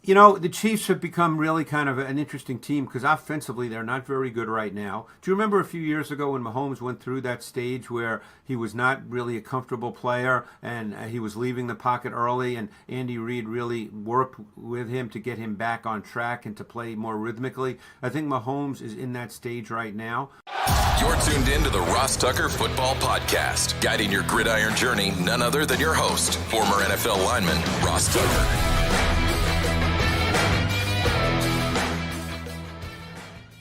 The Chiefs have become really kind of an interesting team because offensively they're not very good right now. Do you remember a few years ago when Mahomes went through that stage where he was not really a comfortable player and he was leaving the pocket early, and Andy Reid really worked with him to get him back on track and to play more rhythmically? I think Mahomes is in that stage right now. You're tuned in to the Ross Tucker Football Podcast, guiding your gridiron journey, none other than your host, former NFL lineman Ross Tucker.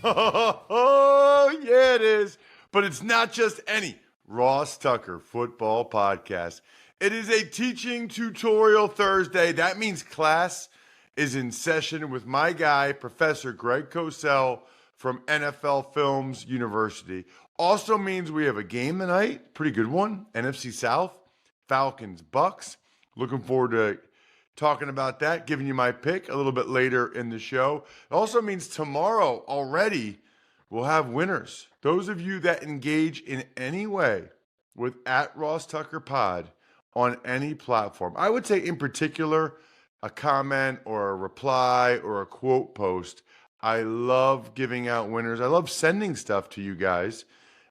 Oh, yeah, it is. But it's not just any Ross Tucker Football Podcast. It is a teaching tutorial Thursday. That means class is in session with my guy, Professor Greg Cosell from NFL Films University. Also means we have a game tonight. Pretty good one. NFC South, Falcons, Bucks. Looking forward to talking about that, giving you my pick a little bit later in the show. It also means tomorrow already we'll have winners. Those of you that engage in any way with @RossTuckerPod on any platform. I would say in particular a comment or a reply or a quote post. I love giving out winners. I love sending stuff to you guys.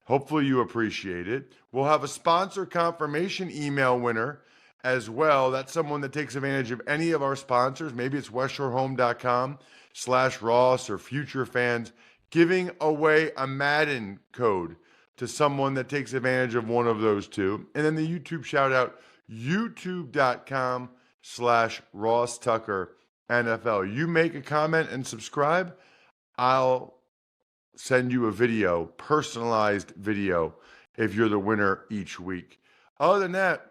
Hopefully you appreciate it. We'll have a sponsor confirmation email winner as well. That's someone that takes advantage of any of our sponsors. Maybe it's westshoreHome.com/Ross or Future Fans, giving away a Madden code to someone that takes advantage of one of those two. And then the YouTube shout out, youtube.com/Ross Tucker NFL. You make a comment and subscribe, I'll send you a video, personalized video, if you're the winner each week. Other than that,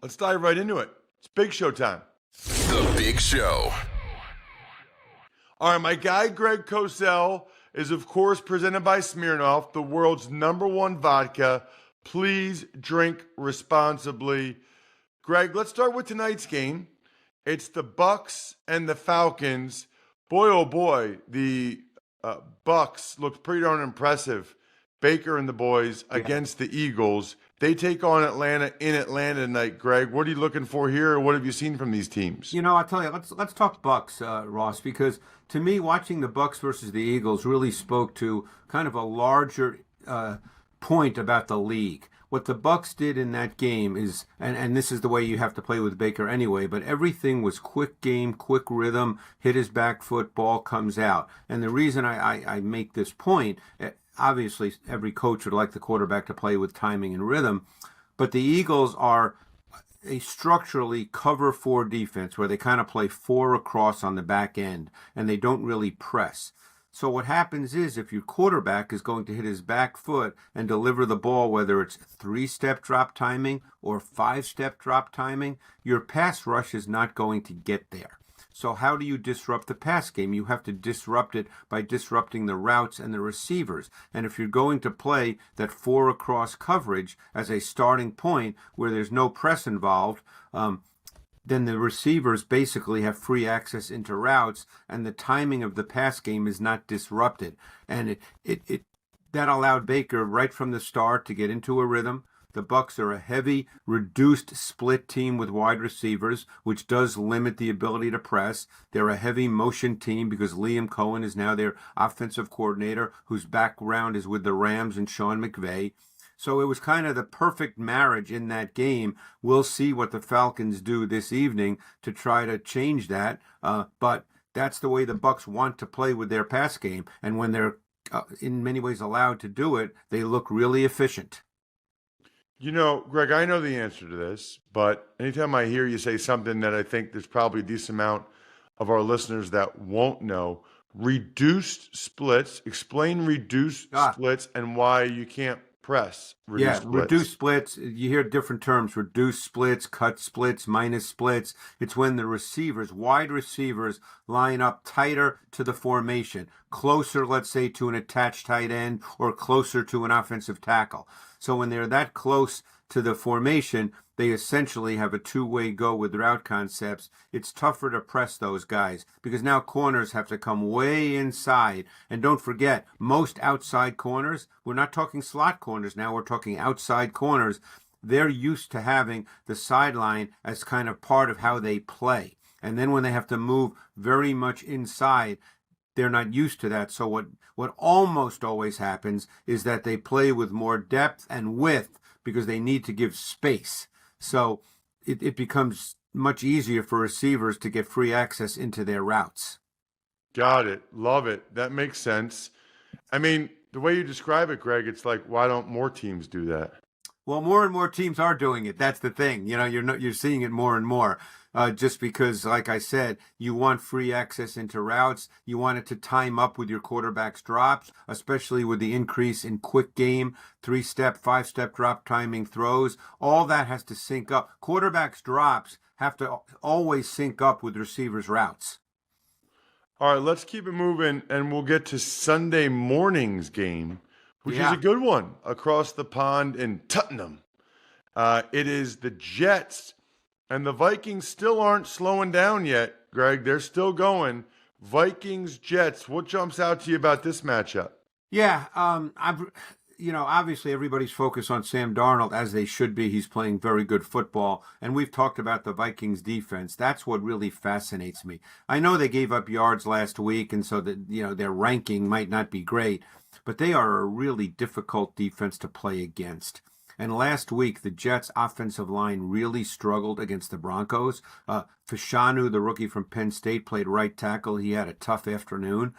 let's dive right into it. It's Big Show time. The Big Show. All right, my guy Greg Cosell is, of course, presented by Smirnoff, the world's #1 vodka. Please drink responsibly. Greg, let's start with tonight's game. It's the Bucks and the Falcons. Boy, oh boy, the Bucks looked pretty darn impressive. Baker and the boys against the Eagles. They take on Atlanta in Atlanta tonight. Greg, what are you looking for here? What have you seen from these teams? I'll tell you, let's talk Bucks, Ross, because to me, watching the Bucks versus the Eagles really spoke to kind of a larger point about the league. What the Bucks did in that game is, and this is the way you have to play with Baker anyway, but everything was quick game, quick rhythm, hit his back foot, ball comes out. And the reason I make this point, obviously every coach would like the quarterback to play with timing and rhythm, but the Eagles are a structurally cover 4 defense where they kind of play 4 across on the back end and they don't really press. So what happens is if your quarterback is going to hit his back foot and deliver the ball, whether it's 3-step drop timing or 5-step drop timing, your pass rush is not going to get there. So how do you disrupt the pass game? You have to disrupt it by disrupting the routes and the receivers. And if you're going to play that 4 across coverage as a starting point where there's no press involved, then the receivers basically have free access into routes and the timing of the pass game is not disrupted. And that allowed Baker right from the start to get into a rhythm. The Bucks are a heavy, reduced split team with wide receivers, which does limit the ability to press. They're a heavy motion team because Liam Cohen is now their offensive coordinator, whose background is with the Rams and Sean McVay. So it was kind of the perfect marriage in that game. We'll see what the Falcons do this evening to try to change that. But that's the way the Bucks want to play with their pass game. And when they're in many ways allowed to do it, they look really efficient. Greg, I know the answer to this, but anytime I hear you say something that I think there's probably a decent amount of our listeners that won't know, reduced splits, explain reduced splits and why you can't press reduced splits. Reduced splits, you hear different terms, reduced splits, cut splits, minus splits. It's when the receivers, wide receivers, line up tighter to the formation, closer, let's say, to an attached tight end or closer to an offensive tackle. So when they're that close to the formation, they essentially have a two-way go with route concepts. It's tougher to press those guys because now corners have to come way inside. And don't forget, most outside corners, we're not talking slot corners now, we're talking outside corners. They're used to having the sideline as kind of part of how they play. And then when they have to move very much inside, they're not used to that. So what almost always happens is that they play with more depth and width because they need to give space. So it becomes much easier for receivers to get free access into their routes. Got it. Love it. That makes sense. I mean, the way you describe it, Greg, it's like, why don't more teams do that? Well, more and more teams are doing it. That's the thing. You're seeing it more and more. Just because, like I said, you want free access into routes. You want it to time up with your quarterback's drops, especially with the increase in quick game, 3-step, 5-step drop timing throws. All that has to sync up. Quarterback's drops have to always sync up with receivers' routes. All right, let's keep it moving, and we'll get to Sunday morning's game, which is a good one across the pond in Tottenham. It is the Jets, and the Vikings still aren't slowing down yet, Greg. They're still going. Vikings, Jets. What jumps out to you about this matchup? Yeah, obviously everybody's focused on Sam Darnold, as they should be. He's playing very good football. And we've talked about the Vikings defense. That's what really fascinates me. I know they gave up yards last week, and so that, their ranking might not be great, but they are a really difficult defense to play against. And last week, the Jets' offensive line really struggled against the Broncos. Fashanu, the rookie from Penn State, played right tackle. He had a tough afternoon.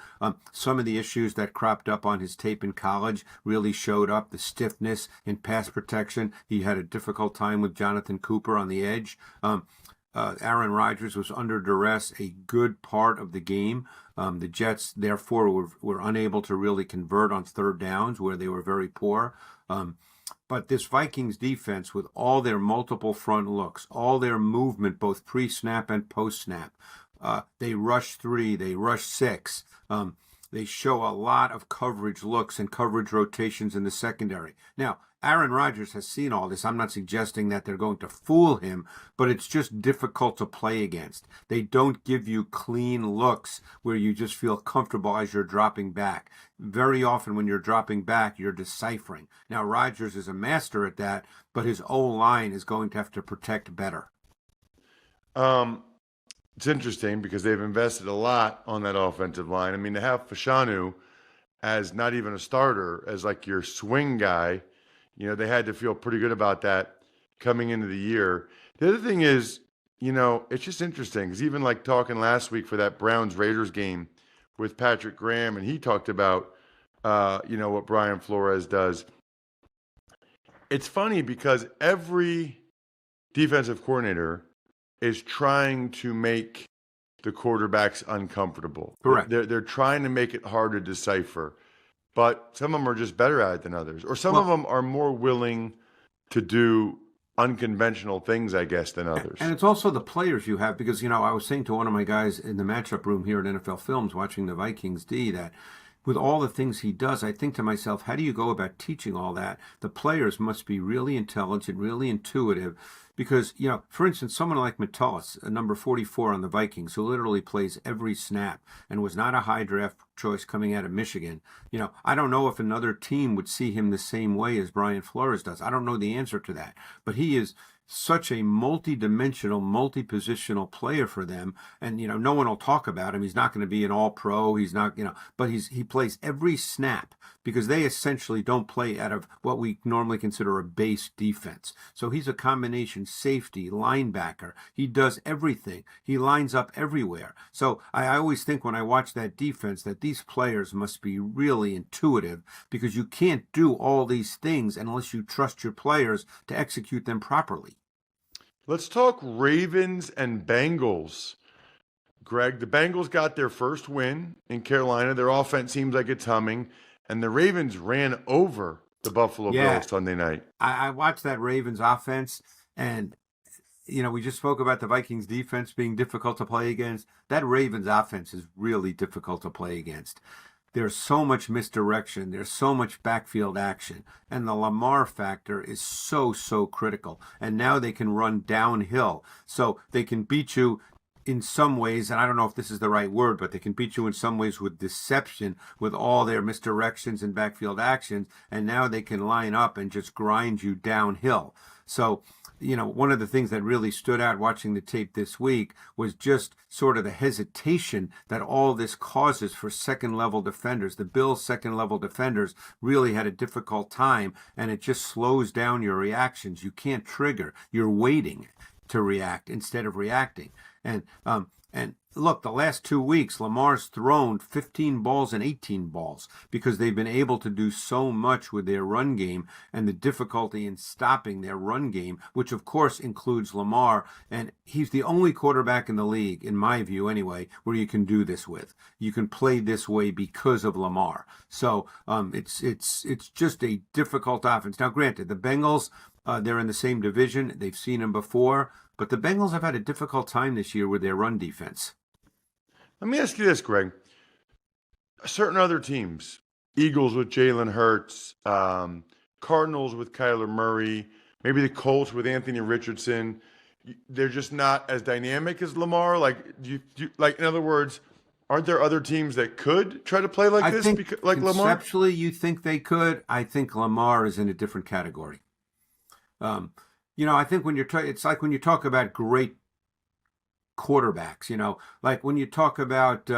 Some of the issues that cropped up on his tape in college really showed up. The stiffness in pass protection. He had a difficult time with Jonathan Cooper on the edge. Aaron Rodgers was under duress a good part of the game. The Jets, therefore, were unable to really convert on third downs, where they were very poor. But this Vikings defense, with all their multiple front looks, all their movement, both pre-snap and post-snap, they rush 3, they rush 6. They show a lot of coverage looks and coverage rotations in the secondary. Now, Aaron Rodgers has seen all this. I'm not suggesting that they're going to fool him, but it's just difficult to play against. They don't give you clean looks where you just feel comfortable as you're dropping back. Very often when you're dropping back, you're deciphering. Now, Rodgers is a master at that, but his O-line is going to have to protect better. It's interesting because they've invested a lot on that offensive line. I mean, to have Fashanu as not even a starter, as like your swing guy, they had to feel pretty good about that coming into the year. The other thing is, it's just interesting because even like talking last week for that Browns-Raiders game with Patrick Graham, and he talked about, what Brian Flores does. It's funny because every defensive coordinator is trying to make the quarterbacks uncomfortable. Correct. They're trying to make it hard to decipher. But some of them are just better at it than others. Or some of them are more willing to do unconventional things, I guess, than others. And it's also the players you have, because, I was saying to one of my guys in the matchup room here at NFL Films watching the Vikings D that with all the things he does, I think to myself, how do you go about teaching all that? The players must be really intelligent, really intuitive. Because, for instance, someone like Metellus, number 44 on the Vikings, who literally plays every snap and was not a high draft choice coming out of Michigan, I don't know if another team would see him the same way as Brian Flores does. I don't know the answer to that. But he is such a multi-dimensional, multi-positional player for them. And, no one will talk about him. He's not going to be an all-pro. He's not, but he plays every snap because they essentially don't play out of what we normally consider a base defense. So he's a combination safety, linebacker. He does everything. He lines up everywhere. So I always think when I watch that defense that these players must be really intuitive because you can't do all these things unless you trust your players to execute them properly. Let's talk Ravens and Bengals. Greg, the Bengals got their first win in Carolina. Their offense seems like it's humming. And the Ravens ran over the Buffalo Bills Sunday night. I watched that Ravens offense, and, we just spoke about the Vikings defense being difficult to play against. That Ravens offense is really difficult to play against. There's so much misdirection. There's so much backfield action. And the Lamar factor is so, so critical. And now they can run downhill. So they can beat you in some ways, and I don't know if this is the right word, but they can beat you in some ways with deception, with all their misdirections and backfield actions, and now they can line up and just grind you downhill. So, one of the things that really stood out watching the tape this week was just sort of the hesitation that all this causes for second-level defenders. The Bills' second-level defenders really had a difficult time, and it just slows down your reactions. You can't trigger. You're waiting to react instead of reacting. And look, the last 2 weeks, Lamar's thrown 15 balls and 18 balls because they've been able to do so much with their run game and the difficulty in stopping their run game, which of course includes Lamar. And he's the only quarterback in the league, in my view anyway, where you can do this with. You can play this way because of Lamar. So it's just a difficult offense. Now, granted, the Bengals, they're in the same division. They've seen him before. But the Bengals have had a difficult time this year with their run defense. Let me ask you this, Greg. Certain other teams, Eagles with Jalen Hurts, Cardinals with Kyler Murray, maybe the Colts with Anthony Richardson, they're just not as dynamic as Lamar. Like, in other words, aren't there other teams that could try to play like like Lamar? Conceptually, you think they could. I think Lamar is in a different category. I think when it's like when you talk about great quarterbacks, like when you talk about,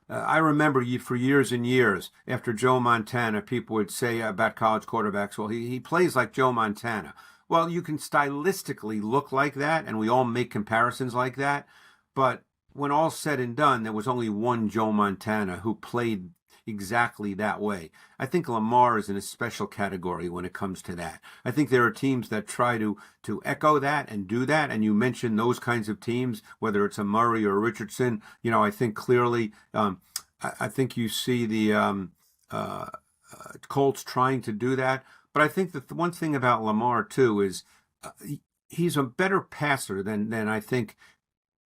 I remember for years and years after Joe Montana, people would say about college quarterbacks, well, he plays like Joe Montana. Well, you can stylistically look like that, and we all make comparisons like that. But when all's said and done, there was only one Joe Montana who played exactly that way. I think Lamar is in a special category when it comes to that. I think there are teams that try to echo that and do that, and you mentioned those kinds of teams, whether it's a Murray or a Richardson. I think clearly, I think you see the Colts trying to do that. But I think that the one thing about Lamar, too, is he's a better passer than I think.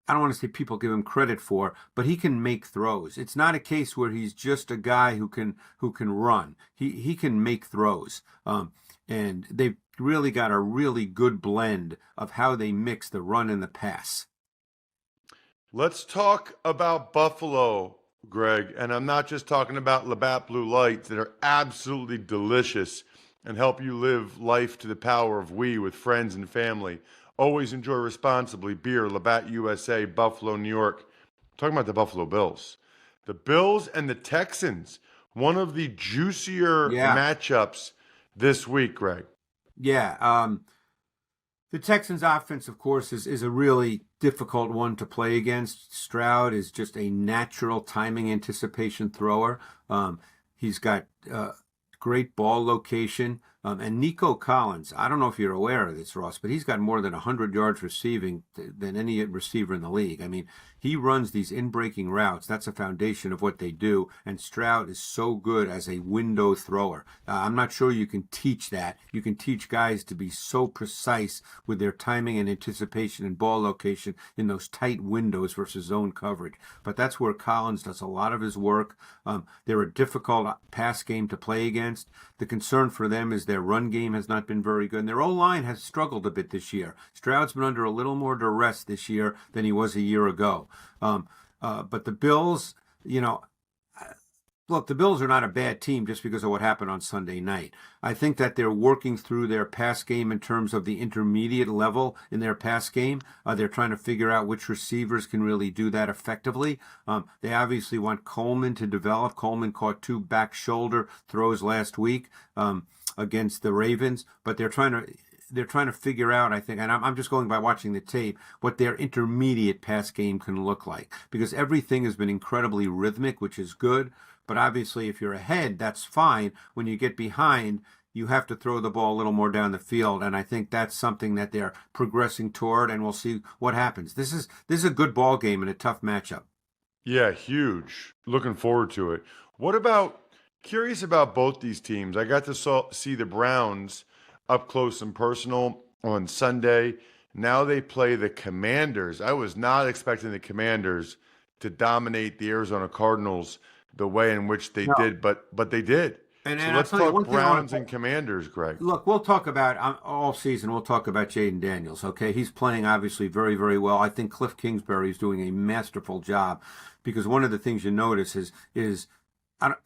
I don't want to say people give him credit for, but he can make throws. It's not a case where he's just a guy who can run. He can make throws. And they've really got a really good blend of how they mix the run and the pass. Let's talk about Buffalo, Greg. And I'm not just talking about Labatt Blue Lights that are absolutely delicious and help you live life to the power of we with friends and family. Always enjoy responsibly. Beer, Labatt USA, Buffalo, New York. Talking about the Buffalo Bills. The Bills and the Texans. One of the juicier matchups this week, Greg. Yeah. The Texans offense, of course, is a really difficult one to play against. Stroud is just a natural timing anticipation thrower. He's got great ball location. And Nico Collins, I don't know if you're aware of this, Ross, but he's got more than 100 yards receiving than any receiver in the league. I mean, he runs these in-breaking routes. That's a foundation of what they do. And Stroud is so good as a window thrower. I'm not sure you can teach that. You can teach guys to be so precise with their timing and anticipation and ball location in those tight windows versus zone coverage. But that's where Collins does a lot of his work. They're a difficult pass game to play against. The concern for them is their run game has not been very good. And their O-line has struggled a bit this year. Stroud's been under a little more duress this year than he was a year ago. But the Bills, look, the Bills are not a bad team just because of what happened on Sunday night. I think that they're working through their pass game in terms of the intermediate level in their pass game. They're trying to figure out which receivers can really do that effectively. They obviously want Coleman to develop. Coleman caught 2 back shoulder throws last week against the Ravens, but they're trying to figure out, I think, and I'm just going by watching the tape, what their intermediate pass game can look like. Because everything has been incredibly rhythmic, which is good. But obviously, if you're ahead, that's fine. When you get behind, you have to throw the ball a little more down the field. And I think that's something that they're progressing toward, and we'll see what happens. This is a good ball game and a tough matchup. Yeah, huge. Looking forward to it. Curious about both these teams. I got to see the Browns up close and personal on Sunday. Now they play the Commanders. I was not expecting the Commanders to dominate the Arizona Cardinals the way in which they did, but they did. And So I'll let's tell you talk one thing I want Browns and Commanders, Greg. look. We'll talk about all season. We'll talk about Jaden Daniels. Okay, he's playing obviously very, very well. I think Cliff Kingsbury is doing a masterful job because one of the things you notice is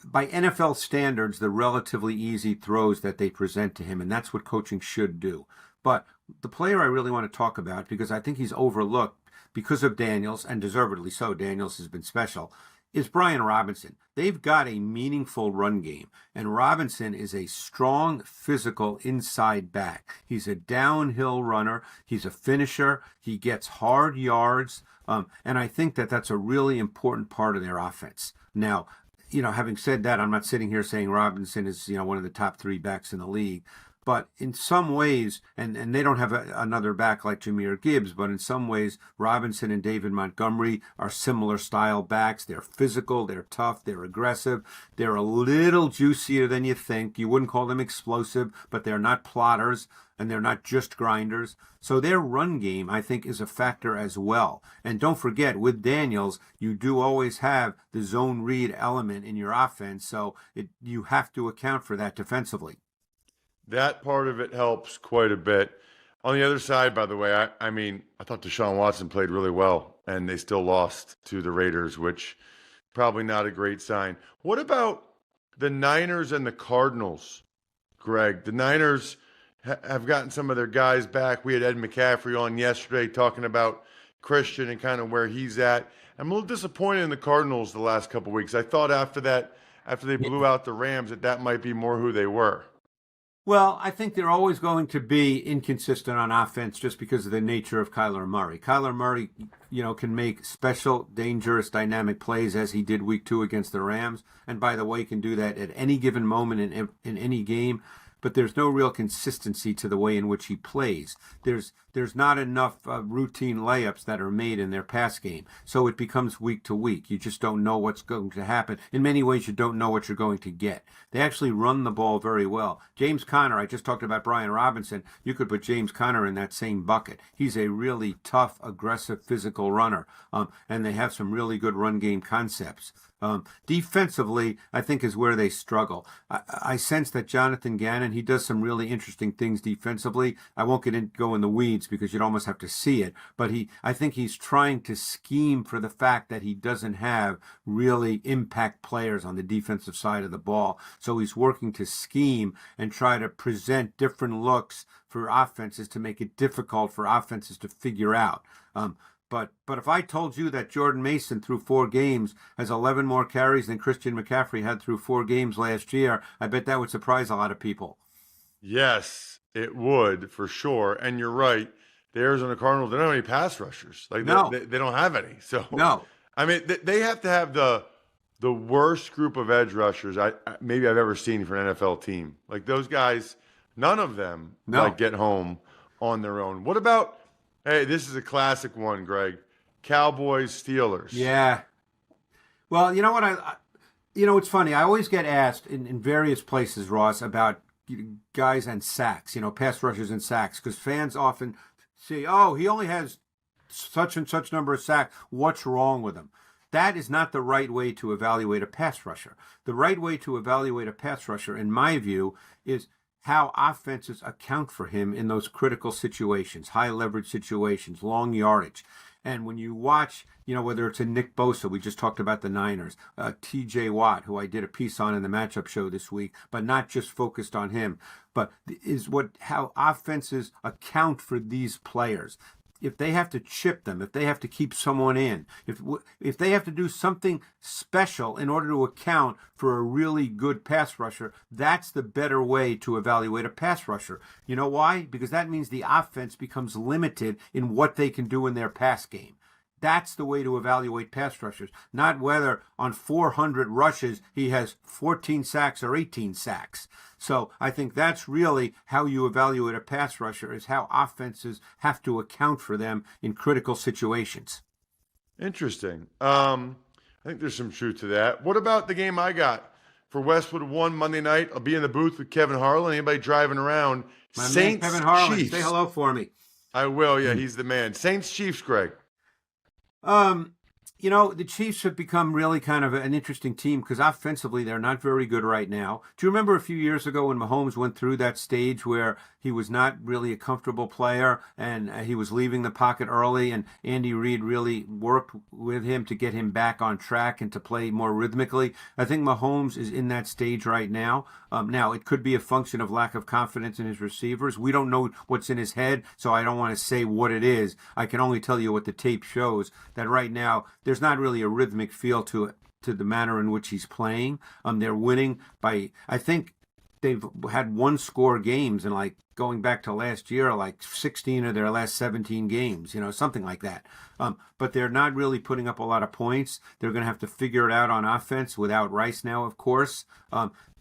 by NFL standards, the relatively easy throws that they present to him, and that's what coaching should do. But the player I really want to talk about, because I think he's overlooked because of Daniels, and deservedly so, Daniels has been special, is Brian Robinson. They've got a meaningful run game, and Robinson is a strong, physical inside back. He's a downhill runner. He's a finisher. He gets hard yards, and I think that that's a really important part of their offense. Now, having said that, I'm not sitting here saying Robinson is, one of the top 3 backs in the league. But in some ways, and they don't have another back like Jahmyr Gibbs, but in some ways, Robinson and David Montgomery are similar style backs. They're physical, they're tough, they're aggressive. They're a little juicier than you think. You wouldn't call them explosive, but they're not plotters, and they're not just grinders. So their run game, I think, is a factor as well. And don't forget, with Daniels, you do always have the zone read element in your offense, so you have to account for that defensively. That part of it helps quite a bit. On the other side, by the way, I thought Deshaun Watson played really well, and they still lost to the Raiders, which probably not a great sign. What about the Niners and the Cardinals, Greg? The Niners have gotten some of their guys back. We had Ed McCaffrey on yesterday talking about Christian and kind of where he's at. I'm a little disappointed in the Cardinals the last couple of weeks. I thought after they blew out the Rams, that might be more who they were. Well, I think they're always going to be inconsistent on offense just because of the nature of Kyler Murray. Kyler Murray, can make special, dangerous, dynamic plays as he did week 2 against the Rams. And by the way, can do that at any given moment in any game. But there's no real consistency to the way in which he plays. There's not enough routine layups that are made in their pass game. So it becomes week to week. You just don't know what's going to happen. In many ways, you don't know what you're going to get. They actually run the ball very well. James Conner, I just talked about Brian Robinson. You could put James Conner in that same bucket. He's a really tough, aggressive, physical runner. And they have some really good run game concepts. Defensively, I think is where they struggle. I sense that Jonathan Gannon, he does some really interesting things defensively. I won't go in the weeds because you'd almost have to see it. But I think he's trying to scheme for the fact that he doesn't have really impact players on the defensive side of the ball. So he's working to scheme and try to present different looks for offenses to make it difficult for offenses to figure out. But if I told you that Jordan Mason through 4 games has 11 more carries than Christian McCaffrey had through 4 games last year, I bet that would surprise a lot of people. Yes, it would for sure. And you're right. The Arizona Cardinals, they don't have any pass rushers. Like No. they don't have any. So No. I mean, they have to have the worst group of edge rushers maybe I've ever seen for an NFL team. Like those guys, none of them get home on their own. What about? Hey, this is a classic one, Greg. Cowboys, Steelers. Yeah. Well, you know what? It's funny. I always get asked in various places, Ross, about guys and sacks, pass rushers and sacks, because fans often say, oh, he only has such and such number of sacks. What's wrong with him? That is not the right way to evaluate a pass rusher. The right way to evaluate a pass rusher, in my view, is how offenses account for him in those critical situations, high leverage situations, long yardage. And when you watch, whether it's a Nick Bosa, we just talked about the Niners, TJ Watt, who I did a piece on in the matchup show this week, but not just focused on him, but how offenses account for these players. If they have to chip them, if they have to keep someone in, if they have to do something special in order to account for a really good pass rusher, that's the better way to evaluate a pass rusher. You know why? Because that means the offense becomes limited in what they can do in their pass game. That's the way to evaluate pass rushers, not whether on 400 rushes he has 14 sacks or 18 sacks. So I think that's really how you evaluate a pass rusher, is how offenses have to account for them in critical situations. Interesting. I think there's some truth to that. What about the game I got for Westwood 1 Monday night? I'll be in the booth with Kevin Harlan. Anybody driving around? My Saints, man Kevin Harlan, Chiefs. say hello for me. I will. Yeah, he's the man. Saints, Chiefs, Greg. The Chiefs have become really kind of an interesting team because offensively they're not very good right now. Do you remember a few years ago when Mahomes went through that stage where he was not really a comfortable player and he was leaving the pocket early, and Andy Reid really worked with him to get him back on track and to play more rhythmically? I think Mahomes is in that stage right now. Now, it could be a function of lack of confidence in his receivers. We don't know what's in his head, so I don't want to say what it is. I can only tell you what the tape shows, that right now there's not really a rhythmic feel to it, to the manner in which he's playing. They're winning by, I think they've had one score games, and like going back to last year, like 16 of their last 17 games, something like that. But they're not really putting up a lot of points. They're going to have to figure it out on offense without Rice now, of course.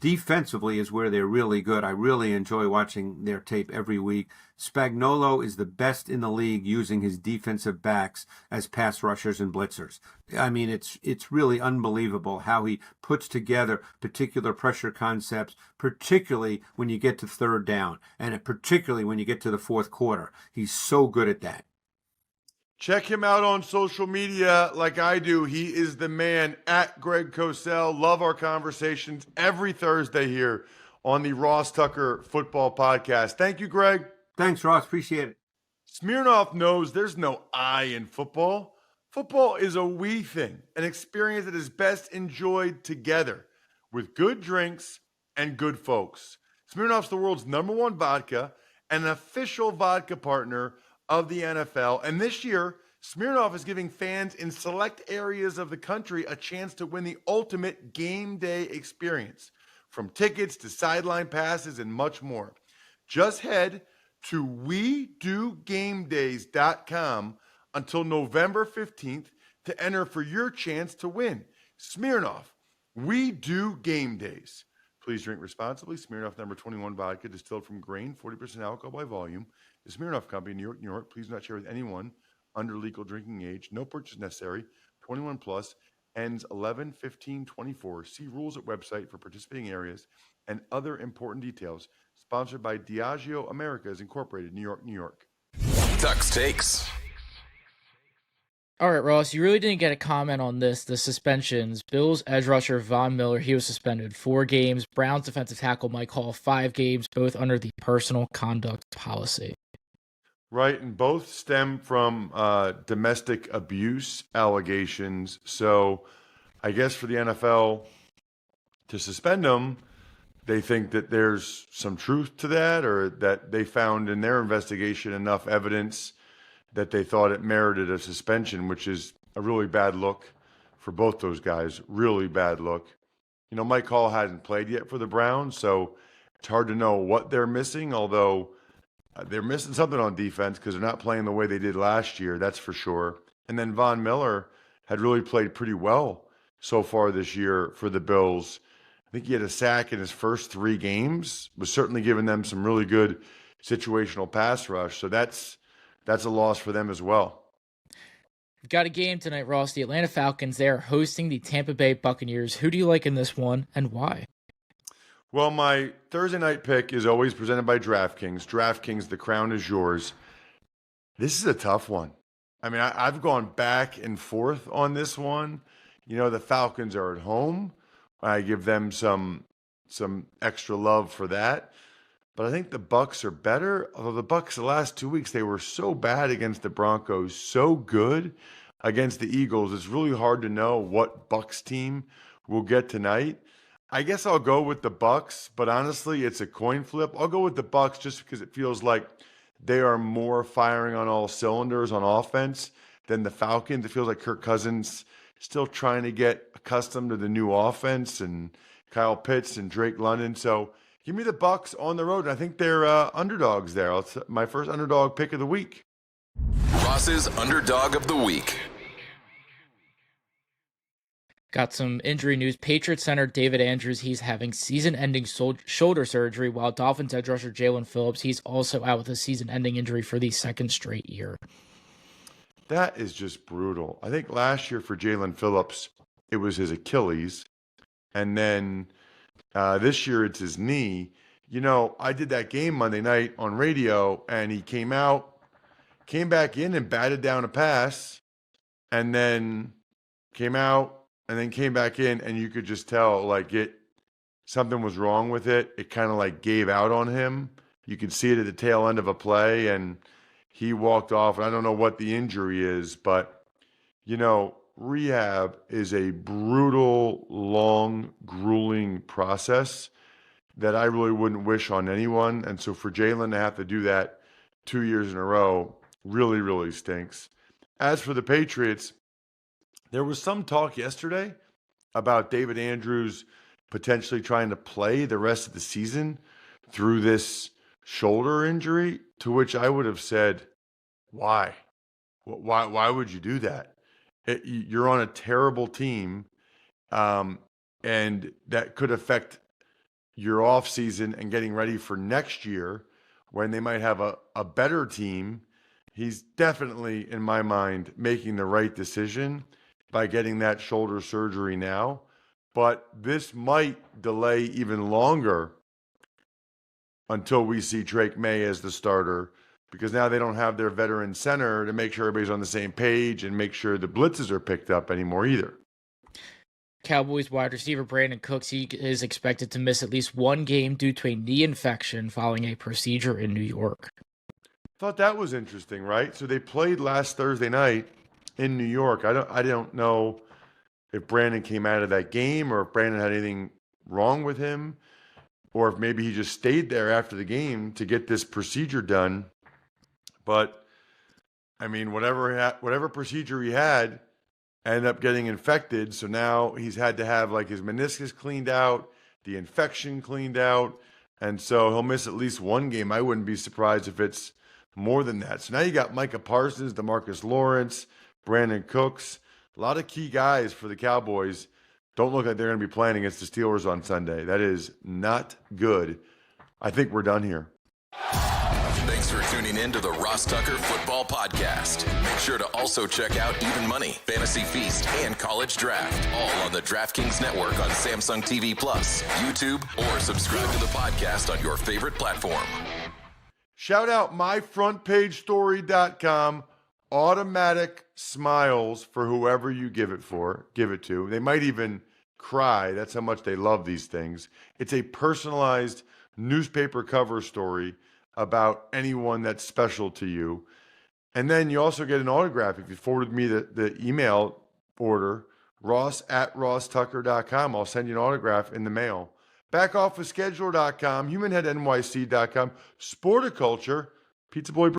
Defensively is where they're really good. I really enjoy watching their tape every week. Spagnuolo is the best in the league using his defensive backs as pass rushers and blitzers. I mean, it's really unbelievable how he puts together particular pressure concepts, particularly when you get to third down, and particularly when you get to the fourth quarter. He's so good at that. Check him out on social media like I do. He is the man at Greg Cosell. Love our conversations every Thursday here on the Ross Tucker Football Podcast. Thank you, Greg. Thanks, Ross. Appreciate it. Smirnoff knows there's no I in football. Football is a we thing, an experience that is best enjoyed together with good drinks and good folks. Smirnoff's the world's #1 vodka and an official vodka partner of the NFL. And this year, Smirnoff is giving fans in select areas of the country a chance to win the ultimate game day experience, from tickets to sideline passes and much more. Just head to WeDoGameDays.com until November 15th to enter for your chance to win. Smirnoff, We Do Game Days. Please drink responsibly. Smirnoff #21 vodka, distilled from grain, 40% alcohol by volume. The Smirnoff Company, New York, New York. Please do not share with anyone under legal drinking age. No purchase necessary. 21 plus. Ends 11/15/24. See rules at website for participating areas and other important details. Sponsored by Diageo Americas Incorporated, New York, New York. Tuck's Takes. All right, Ross, you really didn't get a comment on this. The suspensions. Bills edge rusher Von Miller, he was suspended 4 games. Browns defensive tackle Mike Hall, 5 games, both under the personal conduct policy. Right, and both stem from domestic abuse allegations. So I guess for the NFL to suspend them, they think that there's some truth to that, or that they found in their investigation enough evidence that they thought it merited a suspension, which is a really bad look for both those guys. Really bad look. Mike Hall hadn't played yet for the Browns, so it's hard to know what they're missing, although they're missing something on defense because they're not playing the way they did last year, that's for sure. And then Von Miller had really played pretty well so far this year for the Bills. I think he had a sack in his first 3 games, was certainly giving them some really good situational pass rush. So that's a loss for them as well. We've got a game tonight, Ross. The Atlanta Falcons, they are hosting the Tampa Bay Buccaneers. Who do you like in this one, and why? Well, my Thursday night pick is always presented by DraftKings. DraftKings, the crown is yours. This is a tough one. I mean, I've gone back and forth on this one. The Falcons are at home. I give them some extra love for that. But I think the Bucs are better. Although the Bucs the last 2 weeks, they were so bad against the Broncos, so good against the Eagles. It's really hard to know what Bucs team we'll get tonight. I guess I'll go with the Bucs, but honestly, it's a coin flip. I'll go with the Bucs just because it feels like they are more firing on all cylinders on offense than the Falcons. It feels like Kirk Cousins still trying to get accustomed to the new offense, and Kyle Pitts and Drake London. So give me the Bucs on the road. I think they're underdogs there. It's my first underdog pick of the week. Ross's Underdog of the Week. Got some injury news. Patriots center David Andrews, he's having season-ending shoulder surgery, while Dolphins edge rusher Jalen Phillips, he's also out with a season-ending injury for the 2nd straight year. That is just brutal. I think last year for Jalen Phillips, it was his Achilles, and then this year it's his knee. I did that game Monday night on radio, and he came back in and batted down a pass, and then came out, and then came back in, and you could just tell like something was wrong with it. It kind of like gave out on him. You could see it at the tail end of a play, and he walked off. And I don't know what the injury is, but rehab is a brutal, long, grueling process that I really wouldn't wish on anyone. And so for Jalen to have to do that 2 years in a row really, really stinks. As for the Patriots, there was some talk yesterday about David Andrews potentially trying to play the rest of the season through this shoulder injury, to which I would have said, why? Why would you do that? You're on a terrible team, and that could affect your offseason and getting ready for next year when they might have a better team. He's definitely, in my mind, making the right decision by getting that shoulder surgery now. But this might delay even longer until we see Drake May as the starter, because now they don't have their veteran center to make sure everybody's on the same page and make sure the blitzes are picked up anymore either. Cowboys wide receiver Brandon Cooks, he is expected to miss at least one game due to a knee infection following a procedure in New York. Thought that was interesting, right? So they played last Thursday night in New York. I don't know if Brandon came out of that game or if Brandon had anything wrong with him, or if maybe he just stayed there after the game to get this procedure done. But I mean, whatever procedure he had ended up getting infected. So now he's had to have like his meniscus cleaned out, the infection cleaned out. And so he'll miss at least one game. I wouldn't be surprised if it's more than that. So now you got Micah Parsons, DeMarcus Lawrence, Brandon Cooks, a lot of key guys for the Cowboys. Don't look like they're going to be playing against the Steelers on Sunday. That is not good. I think we're done here. Thanks for tuning in to the Ross Tucker Football Podcast. Make sure to also check out Even Money, Fantasy Feast, and College Draft, all on the DraftKings Network on Samsung TV Plus, YouTube, or subscribe to the podcast on your favorite platform. Shout out myfrontpagestory.com. Automatic smiles for whoever you give it to. They might even cry. That's how much they love these things. It's a personalized newspaper cover story about anyone that's special to you. And then you also get an autograph if you forwarded me the email order, ross@rosstucker.com. I'll send you an autograph in the mail. Backofficescheduler.com, humanheadnyc.com, Sporticulture, Pizza Boy